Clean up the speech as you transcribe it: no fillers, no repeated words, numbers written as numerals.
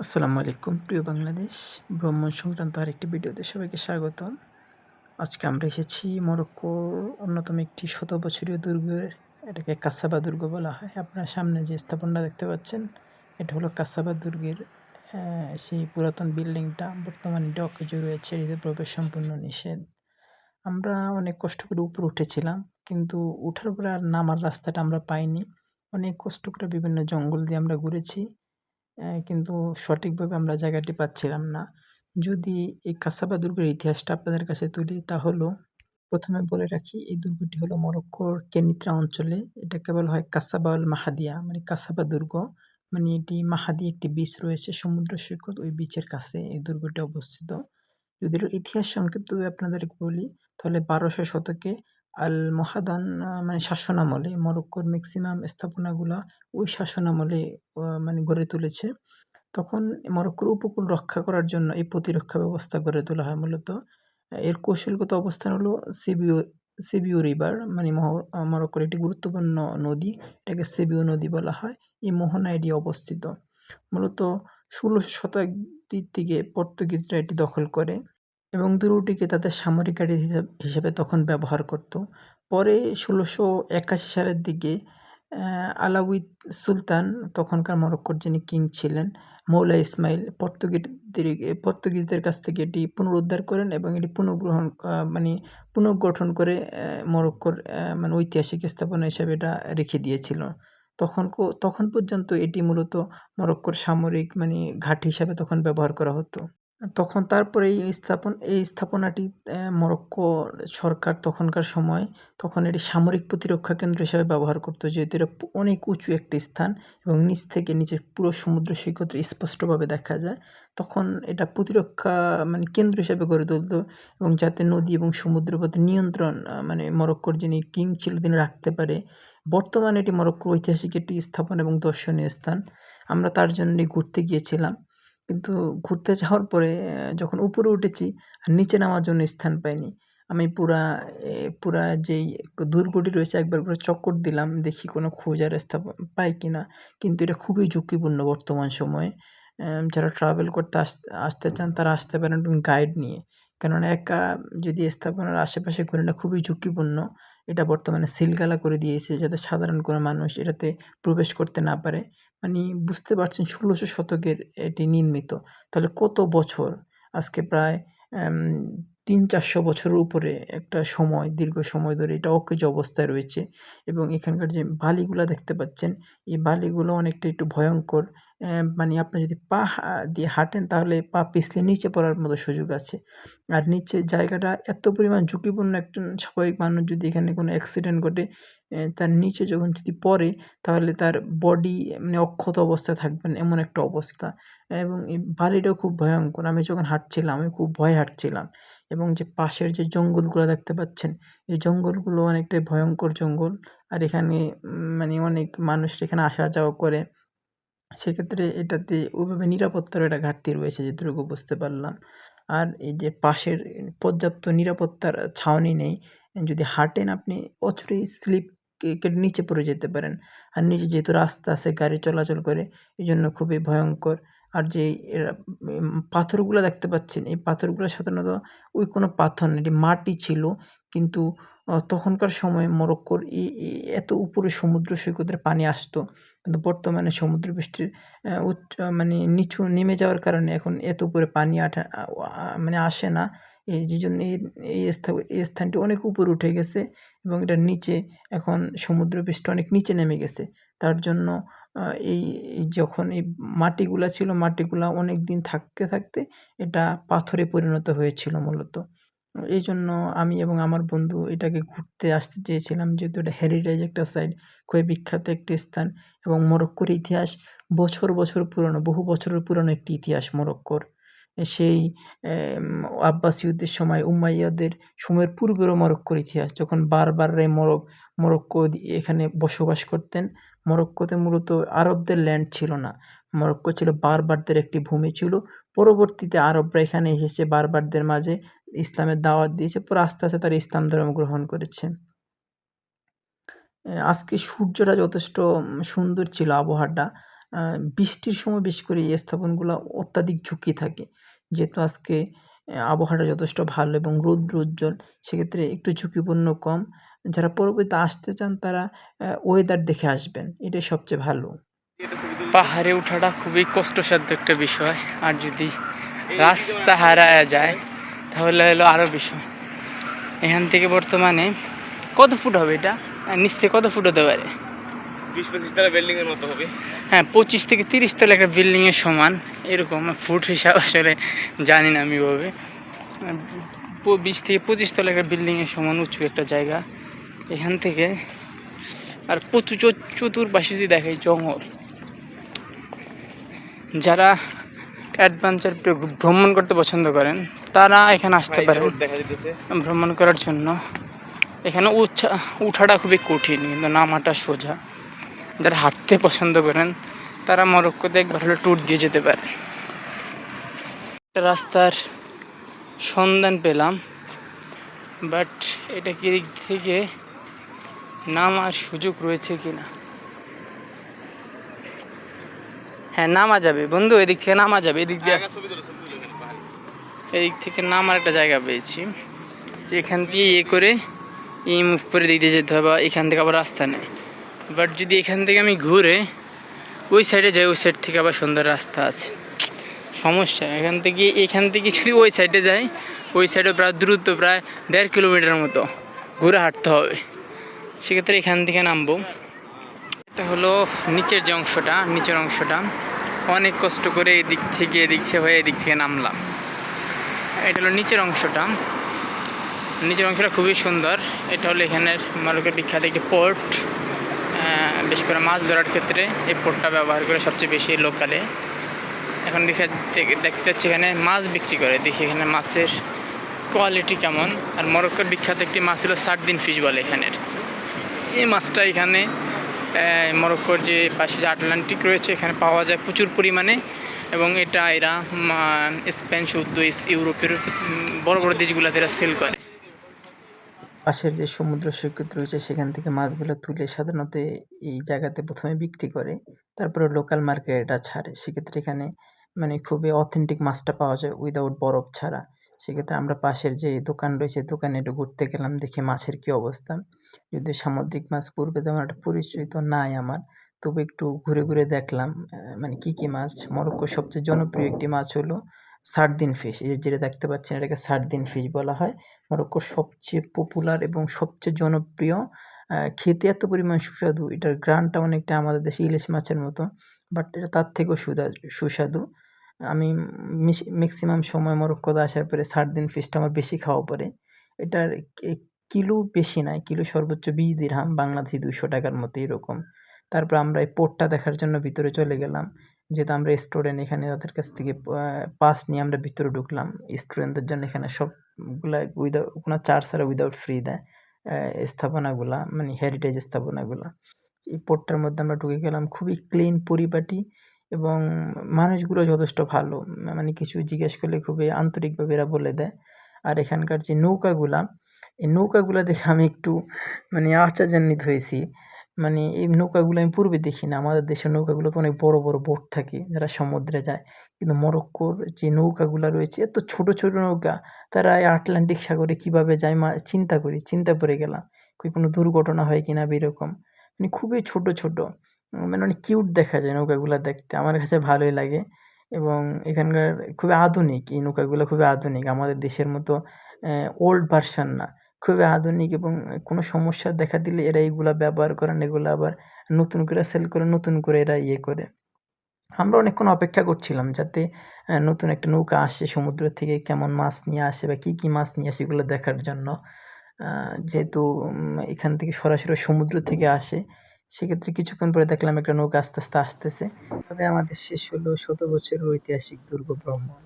আসসালামু আলাইকুম প্রিয় বাংলাদেশ। ভ্রমণ সংক্রান্ত আরেকটি ভিডিওতে সবাইকে স্বাগতম। আজকে আমরা এসেছি মরক্কোর অন্যতম একটি শত বছরীয় দুর্গের, এটাকে কাসাবা দুর্গ বলা হয়। আপনার সামনে যে স্থাপনটা দেখতে পাচ্ছেন, এটা হলো কাসাবা দুর্গের সেই পুরাতন বিল্ডিংটা। বর্তমানে এটা অকেজো রয়েছে, এতে প্রবেশ সম্পূর্ণ নিষেধ। আমরা অনেক কষ্ট করে উপরে উঠেছিলাম, কিন্তু উঠার পরে আর নামার রাস্তাটা আমরা পাইনি। অনেক কষ্ট করে বিভিন্ন জঙ্গল দিয়ে আমরা ঘুরেছি। কিন্তু সঠিকভাবে আমরা জায়গাটি পাচ্ছিলাম না। যদি এই কাসাবা দুর্গের ইতিহাসটা আপনাদের কাছে তুলি, তা হলো, প্রথমে বলে রাখি, এই দুর্গটি হলো মরক্কোর কেনিত্রা অঞ্চলে। এটাকে বলা হয় কাসাবা আল মাহাদিয়া, মানে কাসাবা দুর্গ। মানে এটি মাহাদি একটি বিচ রয়েছে, সমুদ্র সৈকত, ওই বিচের কাছে এই দুর্গটি অবস্থিত। যদি এর ইতিহাস সংক্ষিপ্তভাবে আপনাদেরকে বলি, তাহলে ১২০০ শতকে আল মোহাদান মানে শাসনামলে মরক্কোর ম্যাক্সিমাম স্থাপনাগুলা ওই শাসনামলে মানে গড়ে তুলেছে। তখন মরক্কোর উপকূল রক্ষা করার জন্য এই প্রতিরক্ষা ব্যবস্থা গড়ে তোলা হয় মূলত। এর কৌশলগত অবস্থান হলো সিবিও সিবিও রিভার, মানে মরক্কোর একটি গুরুত্বপূর্ণ নদী। এটাকে সিবিও নদী বলা হয়। এই মোহনায় এটি অবস্থিত। মূলত ১৬শ শতাব্দীর দিকে পর্তুগিজরা এটি দখল করে এবং দুর্গটিকে তাদের সামরিক ঘাঁটি হিসেবে তখন ব্যবহার করত। পরে ১৬৮১ সালের দিকে আলাউইদ সুলতান, তখনকার মরক্কোর যিনি কিং ছিলেন, মৌলা ইসমাইল, পর্তুগিজদের কাছ থেকে এটি পুনরুদ্ধার করেন এবং এটি মানে পুনর্গঠন করে মরক্কোর মানে ঐতিহাসিক স্থাপনা হিসেবে এটা রেখে দিয়েছিল। তখন পর্যন্ত এটি মূলত মরক্কোর সামরিক মানে ঘাঁটি হিসাবে তখন ব্যবহার করা হতো। তখন তারপরে এই স্থাপনাটি মরক্কো সরকার তখনকার সময় তখন এটি সামরিক প্রতিরক্ষা কেন্দ্র হিসাবে ব্যবহার করত, যেহেতু এটা অনেক উঁচু একটি স্থান এবং নিচ থেকে নিচের পুরো সমুদ্র সৈকত স্পষ্টভাবে দেখা যায়। তখন এটা প্রতিরক্ষা মানে কেন্দ্র হিসাবে গড়ে তুলত এবং যাতে নদী এবং সমুদ্রের প্রতি নিয়ন্ত্রণ মানে মরক্কোর যিনি কিং ছিল তিনি রাখতে পারে। বর্তমানে এটি মরক্কোর ঐতিহাসিক একটি স্থাপনা এবং দর্শনীয় স্থান। আমরা তার জন্যই ঘুরতে গিয়েছিলাম। কিন্তু ঘুরতে যাওয়ার পরে যখন উপরে উঠেছি আর নিচে নামার জন্য স্থান পাইনি। আমি পুরা যেই দুর্গটি রয়েছে একবার করে চক্কর দিলাম, দেখি কোনো খোঁজার পাই কিনা। কিন্তু এটা খুবই ঝুঁকিপূর্ণ বর্তমান সময়ে। যারা ট্রাভেল করতে আসতে চান তারা আসতে পারেন গাইড নিয়ে। কেননা একা যদি স্থাপনার আশেপাশে ঘুরে, না, খুবই ঝুঁকিপূর্ণ। এটা বর্তমানে সিলগালা করে দিয়েছে যাতে সাধারণ কোনো মানুষ এটাতে প্রবেশ করতে না পারে। মানে বুঝতে পারছেন ১৬শ শতকের এটি নির্মিত। তাহলে কত বছর? আজকে প্রায় অ্যাম ৩০০-৪০০ বছরের উপরে একটা সময়, দীর্ঘ সময় ধরে এটা অকেজো অবস্থায় রয়েছে এবং এখানকার যে বালিগুলা দেখতে পাচ্ছেন, এই বালিগুলো অনেকটা একটু ভয়ংকর। মানে আপনি যদি পা দিয়ে হাঁটেন তাহলে পা পিছলে নিচে পড়ার মতো সুযোগ আছে। আর নিচের জায়গাটা এত পরিমাণ ঝুঁকিপূর্ণ, একজন স্বাভাবিক মানুষ যদি এখানে কোনো অ্যাক্সিডেন্ট ঘটে, তার নিচে যখন যদি পড়ে তাহলে তার বডি মানে অক্ষত অবস্থায় থাকবেন, এমন একটা অবস্থা। এবং এই বালিটাও খুব ভয়ংকর। আমি যখন হাঁটছিলাম আমি খুব ভয়ে হাঁটছিলাম এবং যে পাশের যে জঙ্গলগুলো দেখতে পাচ্ছেন, এই জঙ্গলগুলো অনেকটাই ভয়ংকর জঙ্গল। আর এখানে মানে অনেক মানুষ এখানে আসা যাওয়া করে। সেক্ষেত্রে এটাতে ওইভাবে নিরাপত্তারও একটা ঘাটতি রয়েছে যেটুকু বুঝতে পারলাম। আর এই যে পাশের পর্যাপ্ত নিরাপত্তার ছাউনি নেই। যদি হাঁটেন আপনি অচিরেই স্লিপ কেটে নিচে পড়ে যেতে পারেন। আর নিচে যেহেতু রাস্তা আছে, গাড়ি চলাচল করে, এজন্য খুবই ভয়ংকর। আর যে এরা পাথরগুলা দেখতে পাচ্ছেন, এই পাথরগুলা সাধারণত ওই কোনো পাথর না, এটি মাটি ছিল। কিন্তু তখনকার সময়ে মরক্কোর এত উপরে সমুদ্র সৈকতের পানি আসতো। কিন্তু বর্তমানে সমুদ্রপৃষ্ঠের মানে নিচু নেমে যাওয়ার কারণে এখন এত উপরে পানি মানে আসে না। যেজন্য এই স্থানটি অনেক উপরে উঠে গেছে এবং এটার নিচে এখন সমুদ্রপৃষ্ঠ অনেক নিচে নেমে গেছে। তার জন্য আ এই যখন এই মাটিগুলা ছিল, মাটিগুলা অনেকদিন থাকতে এটা পাথরে পরিণত হয়েছিল মূলত। এইজন্য আমি এবং আমার বন্ধু এটাকে ঘুরতে আসতে চেয়েছিলাম, যেহেতু এটা হেরিটেজ একটা সাইট, খুবই বিখ্যাত একটি স্থান এবং মরক্কোর ইতিহাস বছর পুরনো, বহু বছরের পুরনো একটি ইতিহাস মরক্কোর। সেই আব্বাসীয়দের সময়, উমাইয়াদের সময়ের পূর্বেরও মরক্কোর ইতিহাস। যখন বারবাররা মরক্কো এখানে বসবাস করতেন। মরক্কোতে মূলত আরবদের ল্যান্ড ছিল না। মরক্কো ছিল বারবারদের একটি ভূমি ছিল। পরবর্তীতে আরবরা এখানে এসেছে, বারবারদের মাঝে ইসলামের দাওয়াত দিয়েছে। পরে আস্তে, আস্তে তারা ইসলাম ধর্ম গ্রহণ করেছে। আজকে সূর্যটা যথেষ্ট সুন্দর ছিল আবহাওয়াটা। বৃষ্টির সময় বেশি করে এই স্থাপনগুলো অত্যাধিক ঝুঁকি থাকে। যেহেতু আজকে আবহাওয়াটা যথেষ্ট ভালো এবং রৌদ্র উজ্জ্বল, সেক্ষেত্রে একটু ঝুঁকিপূর্ণ কম। যারা পরবর্তীতে আসতে চান তারা ওয়েদার দেখে আসবেন, এটাই সবচেয়ে ভালো। পাহাড়ে ওঠাটা খুবই কষ্টসাধ্য একটা বিষয়, আর যদি রাস্তা হারায় যায় তাহলে হলো আরও বিষয়। এখান থেকে বর্তমানে কত ফুট হবে এটা, নিচ থেকে কত ফুট হতে পারে? 20-25 তলা বিল্ডিং এর মতো হবে। হ্যাঁ, 25 থেকে 30 তলা একটা বিল্ডিং এর সমান এরকম। ফুট হিসাব আসলে জানি না আমি ওভাবে। 20 থেকে 25 তলা একটা বিল্ডিং এর সমান উঁচু একটা জায়গা। এখান থেকে আর প্রচুর চতুর্পাশে যদি দেখাই জঙ্গল। যারা অ্যাডভেঞ্চার ভ্রমণ করতে পছন্দ করেন তারা এখানে আসতে পারেন ভ্রমণ করার জন্য। এখানে উঠাটা খুবই কঠিন, কিন্তু নামাটা সোজা। যারা হাঁটতে পছন্দ করেন তারা মরক্কোতে একবার হলে ট্যুর দিয়ে যেতে পারে। একটা রাস্তার সন্ধান পেলাম, বাট এটা কি দিক থেকে নামার সুযোগ রয়েছে কিনা। হ্যাঁ, নামা যাবে বন্ধু, এদিক থেকে নামা যাবে। এদিক থেকে নামার একটা জায়গা পেয়েছি, এখান দিয়ে করে মুভ করে দিক দিয়ে যেতে হবে, এখান থেকে আবার রাস্তা নেই। বাট যদি এখান থেকে আমি ঘুরে ওই সাইডে যাই, ওই সাইড থেকে আবার সুন্দর রাস্তা আছে। সমস্যা এখান থেকে যদি ওই সাইডে যাই, ওই সাইডে প্রায় দূরত্ব প্রায় 1.5 কিলোমিটার মতো ঘুরে হাঁটতে হবে। সেক্ষেত্রে এখান থেকে নামবো। এটা হলো নিচের যে অংশটা, নিচের অংশটা অনেক কষ্ট করে এদিক থেকে হয়ে এদিক থেকে নামলাম। এটা হলো নিচের অংশটা। নিচের অংশটা খুবই সুন্দর। এটা হলো এখানের মরক্কোর বিখ্যাত একটি পোর্ট। বেশ করে মাছ ধরার ক্ষেত্রে এই পোর্টটা ব্যবহার করে সবচেয়ে বেশি লোকালে। এখন দেখতে যাচ্ছি এখানে মাছ বিক্রি করে, দেখি এখানে মাছের কোয়ালিটি কেমন। আর মরক্কোর বিখ্যাত একটি মাছ হলো সার্দিন ফিশ বলে এখানের। এই মাছটা এখানে মরক্কোর যে পাশে যে আটলান্টিক রয়েছে এখানে পাওয়া যায় প্রচুর পরিমাণে, এবং এরা স্পেন সৌদি ইউরোপের বড় বড় দেশগুলোতে এরা সেল করে। পাশের যে সমুদ্র সৈকত রয়েছে সেখান থেকে মাছগুলো তুলে সাধারণত এই জায়গাতে প্রথমে বিক্রি করে, তারপরে লোকাল মার্কেটে এটা ছাড়ে। সেক্ষেত্রে এখানে মানে খুবই অথেন্টিক মাছটা পাওয়া যায় উইদাউট বরফ ছাড়া। সেক্ষেত্রে আমরা পাশের যে দোকান রয়েছে দোকানে একটু ঘুরতে গেলাম, দেখি মাছের কী অবস্থা। যদিও সামুদ্রিক মাছ পূর্বে তেমন একটা পরিচিত নাই আমার, তবু একটু ঘুরে ঘুরে দেখলাম মানে কী মাছ। মরক্কোর সবচেয়ে জনপ্রিয় একটি মাছ হলো সার্দিন ফিশ। এই যেটা দেখতে পাচ্ছেন এটাকে সার্দিন ফিশ বলা হয়। মরক্কোর সবচেয়ে পপুলার এবং সবচেয়ে জনপ্রিয়, খেতে এত পরিমাণ সুস্বাদু, এটার ঘ্রাণটা অনেকটা আমাদের দেশে ইলিশ মাছের মতো, বাট এটা তার থেকেও সুস্বাদু। আমি ম্যাক্সিমাম সময় মরক্কোতে আসার পরে সার্দিন ফিশটা আমার বেশি খাওয়া পড়ে। এটার কিলো বেশি নয়, কিলো সর্বোচ্চ 20 দিরহাম, বাংলাদেশি 200 টাকার মতো এরকম। তারপর আমরা এই পোর্টটা দেখার জন্য ভিতরে চলে গেলাম। যেহেতু আমরা স্টুডেন্ট, এখানে তাদের কাছ থেকে পাস নিয়ে আমরা ভিতরে ঢুকলাম। স্টুডেন্টদের জন্য এখানে সবগুলা কোনো চার্জ ছাড়া উইদাউট ফ্রি দেয় স্থাপনাগুলা, মানে হেরিটেজ স্থাপনাগুলা। এই পোর্টটার মধ্যে আমরা ঢুকে গেলাম, খুবই ক্লিন পরিপাটি এবং মানুষগুলো যথেষ্ট ভালো। মানে কিছু জিজ্ঞেস করলে খুবই আন্তরিকভাবে এরা বলে দেয়। আর এখানকার যে নৌকাগুলা, এই নৌকাগুলা দেখে আমি একটু মানে আশ্চর্যান্বিত হয়েছি। মানে এই নৌকাগুলো আমি পূর্বে দেখি না। আমাদের দেশের নৌকাগুলোতে অনেক বড় বড় বোট থাকে যারা সমুদ্রে যায়, কিন্তু মরক্কোর যে নৌকাগুলা রয়েছে এত ছোট ছোট নৌকা, তারা এই আটলান্টিক সাগরে কিভাবে যায় চিন্তা করে গেলাম কোনো দুর্ঘটনা হয় কিনা এরকম। মানে খুবই ছোট ছোট, মানে অনেক কিউট দেখা যায় নৌকাগুলা দেখতে, আমার কাছে ভালোই লাগে। এবং এখানকার খুবই আধুনিক, এই নৌকাগুলো খুবই আধুনিক, আমাদের দেশের মতো ওল্ড ভার্সন না, খুবই আধুনিক। এবং কোনো সমস্যা দেখা দিলে এরা এইগুলা ব্যবহার করেন, এগুলো আবার নতুন করে সেল করে, নতুন করে এরা করে। আমরা অনেকক্ষণ অপেক্ষা করছিলাম যাতে নতুন একটা নৌকা আসে সমুদ্র থেকে, কেমন মাছ নিয়ে আসে বা কী মাছ নিয়ে আসে এগুলো দেখার জন্য। যেহেতু এখান থেকে সরাসরি সমুদ্র থেকে আসে, সেক্ষেত্রে কিছুক্ষণ পরে দেখলাম একটা নৌকা আস্তে আস্তে আসতেছে। তবে আমাদের শেষ হলো 100 বছরের ঐতিহাসিক দুর্গ ভ্রমণ।